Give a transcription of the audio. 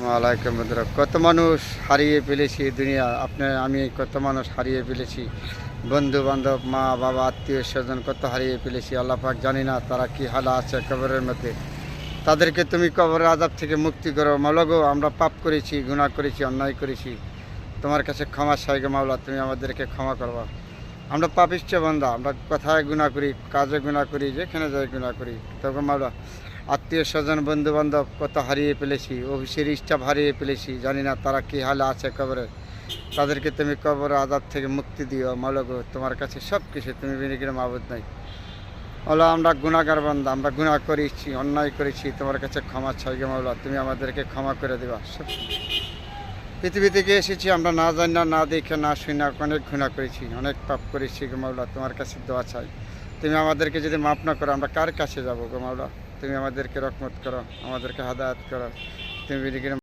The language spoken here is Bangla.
ওয়ালাইকুম বন্ধুরা, কত মানুষ হারিয়ে ফেলেছি দুনিয়া। আমি কত মানুষ হারিয়ে ফেলেছি, বন্ধু বান্ধব, মা বাবা, আত্মীয় স্বজন কত হারিয়ে ফেলেছি। আল্লাহ পাক জানি না তারা কি হালা আছে কবরের মধ্যে। তাদেরকে তুমি কবরের আযাব থেকে মুক্তি করো মাওলা গো। আমরা পাপ করেছি, গুনাহ করেছি, অন্যায় করেছি, তোমার কাছে ক্ষমা চাই গো মাওলা, তুমি আমাদেরকে ক্ষমা করবা। আমরা পাপিষ্ঠ বান্দা, আমরা কথায় গুনাহ করি, কাজে গুনাহ করি, যেখানে যাই গুনাহ করি। তবে মাওলা, আত্মীয় স্বজন, বন্ধু বান্ধব কত হারিয়ে ফেলেছি, অফিসের স্টাফ হারিয়ে ফেলেছি, জানি না তারা কী হালে আছে কবরে। তাদেরকে তুমি কবরের আযাব থেকে মুক্তি দিও মাওলা গো। তোমার কাছে সব কিছু, তুমি বিনে কিনে মাবুদ নাই। মাওলা, আমরা গুনাহগার বান্দা, আমরা গুনাহ করেছি, অন্যায় করেছি, তোমার কাছে ক্ষমা চাই গো মাওলা, তুমি আমাদেরকে ক্ষমা করে দেবা। পৃথিবী থেকে এসেছি আমরা না জানি না দেখে না শুনি না, অনেক গুনাহ করেছি, অনেক পাপ করেছি গো মাওলা, তোমার কাছে দোয়া চাই। তুমি আমাদেরকে যদি মাফ না করো আমরা কার কাছে যাবো গো মাওলা। তুমি আমাদেরকে রহমত করো, আমাদেরকে হাদায়াত করো, তুমি